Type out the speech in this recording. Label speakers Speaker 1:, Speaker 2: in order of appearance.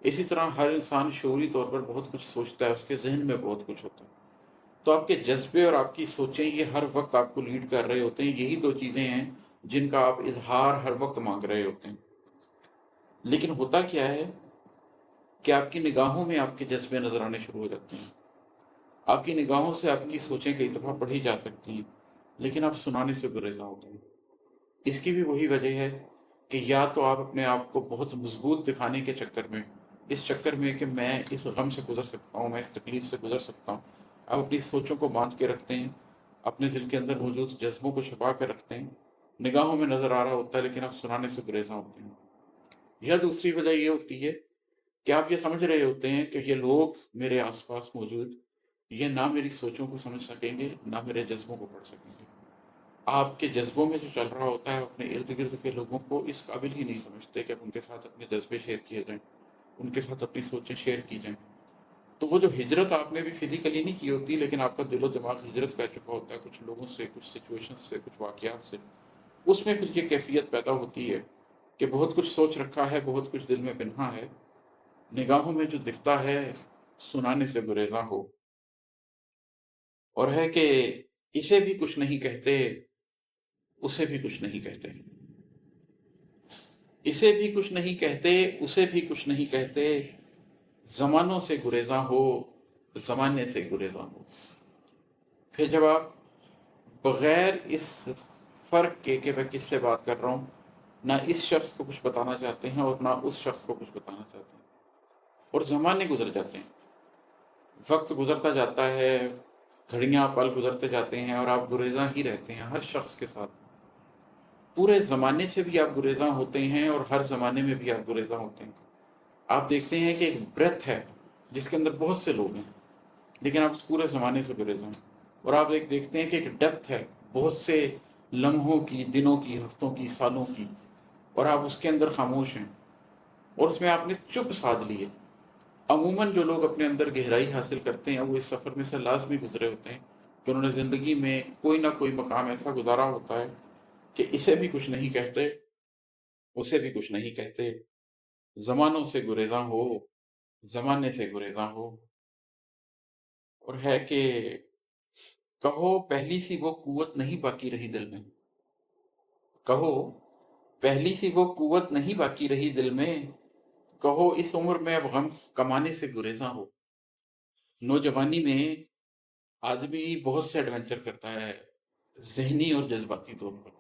Speaker 1: اسی طرح ہر انسان شعوری طور پر بہت کچھ سوچتا ہے، اس کے ذہن میں بہت کچھ ہوتا ہے۔ تو آپ کے جذبے اور آپ کی سوچیں یہ ہر وقت آپ کو لیڈ کر رہے ہوتے ہیں، یہی دو چیزیں ہیں جن کا آپ اظہار ہر وقت مانگ رہے ہوتے ہیں۔ لیکن ہوتا کیا ہے کہ آپ کی نگاہوں میں آپ کے جذبے نظر آنے شروع ہو جاتے ہیں، آپ کی نگاہوں سے آپ کی سوچیں کئی دفعہ پڑھی جا سکتی ہیں، لیکن آپ سنانے سے گریزاں ہوتے ہیں۔ اس کی بھی وہی وجہ ہے کہ یا تو آپ اپنے آپ کو بہت مضبوط دکھانے کے چکر میں، اس چکر میں کہ میں اس غم سے گزر سکتا ہوں، میں اس تکلیف سے گزر سکتا ہوں، آپ اپنی سوچوں کو باندھ کے رکھتے ہیں، اپنے دل کے اندر موجود جذبوں کو چھپا کر رکھتے ہیں، نگاہوں میں نظر آ رہا ہوتا ہے لیکن آپ سنانے سے گریزاں ہوتے ہیں۔ یا دوسری وجہ یہ ہوتی ہے کہ آپ یہ سمجھ رہے ہوتے ہیں کہ یہ لوگ میرے آس پاس موجود، یہ نہ میری سوچوں کو سمجھ سکیں گے نہ میرے جذبوں کو پڑھ سکیں گے۔ آپ کے جذبوں میں جو چل رہا ہوتا ہے اپنے ارد گرد کے لوگوں کو اس قابل ہی نہیں سمجھتے کہ اب ان کے ساتھ اپنے جذبے شیئر کیے جائیں، ان کے ساتھ اپنی سوچیں شیئر کی جائیں۔ تو وہ جو ہجرت آپ نے بھی فزیکلی نہیں کی ہوتی لیکن آپ کا دل و دماغ ہجرت کر چکا ہوتا ہے کچھ لوگوں سے، کچھ سچویشنز سے، کچھ واقعات سے، اس میں پھر یہ کیفیت پیدا ہوتی ہے کہ بہت کچھ سوچ رکھا ہے، بہت کچھ دل میں پنہا ہے، نگاہوں میں جو دکھتا ہے سنانے سے گریزاں ہو، اور ہے کہ اسے بھی کچھ نہیں کہتے، اسے بھی کچھ نہیں کہتے، اسے بھی کچھ نہیں کہتے، اسے بھی کچھ نہیں کہتے، زمانوں سے گریزاں ہو، زمانے سے گریزاں ہو۔ پھر جب آپ بغیر اس فرق کے کہ میں کس سے بات کر رہا ہوں، نہ اس شخص کو کچھ بتانا چاہتے ہیں اور نہ اس شخص کو کچھ بتانا چاہتے ہیں، اور زمانے گزر جاتے ہیں، وقت گزرتا جاتا ہے، گھڑیاں پل گزرتے جاتے ہیں اور آپ گریزاں ہی رہتے ہیں ہر شخص کے ساتھ، پورے زمانے سے بھی آپ گریزاں ہوتے ہیں اور ہر زمانے میں بھی آپ گریزاں ہوتے ہیں۔ آپ دیکھتے ہیں کہ ایک بریتھ ہے جس کے اندر بہت سے لوگ ہیں لیکن آپ اس پورے زمانے سے گریزاں ہیں، اور آپ ایک دیکھتے ہیں کہ ایک ڈیپتھ ہے بہت سے لمحوں کی، دنوں کی، ہفتوں کی، سالوں کی، اور آپ اس کے اندر خاموش ہیں اور اس میں آپ نے چپ سادھ لی ہے۔ عموماً جو لوگ اپنے اندر گہرائی حاصل کرتے ہیں وہ اس سفر میں سے لازمی گزرے ہوتے ہیں کہ انہوں نے زندگی میں کوئی نہ کوئی مقام ایسا گزارا ہوتا ہے کہ اسے بھی کچھ نہیں کہتے، اسے بھی کچھ نہیں کہتے، زمانوں سے گریزاں ہو، زمانے سے گریزاں ہو، اور ہے کہ کہو پہلی سی وہ قوت نہیں باقی رہی دل میں، کہو پہلی سی وہ قوت نہیں باقی رہی دل میں، کہو اس عمر میں اب غم کمانے سے گریزاں ہو۔ نوجوانی میں آدمی بہت سے ایڈونچر کرتا ہے ذہنی اور جذباتی طور پر،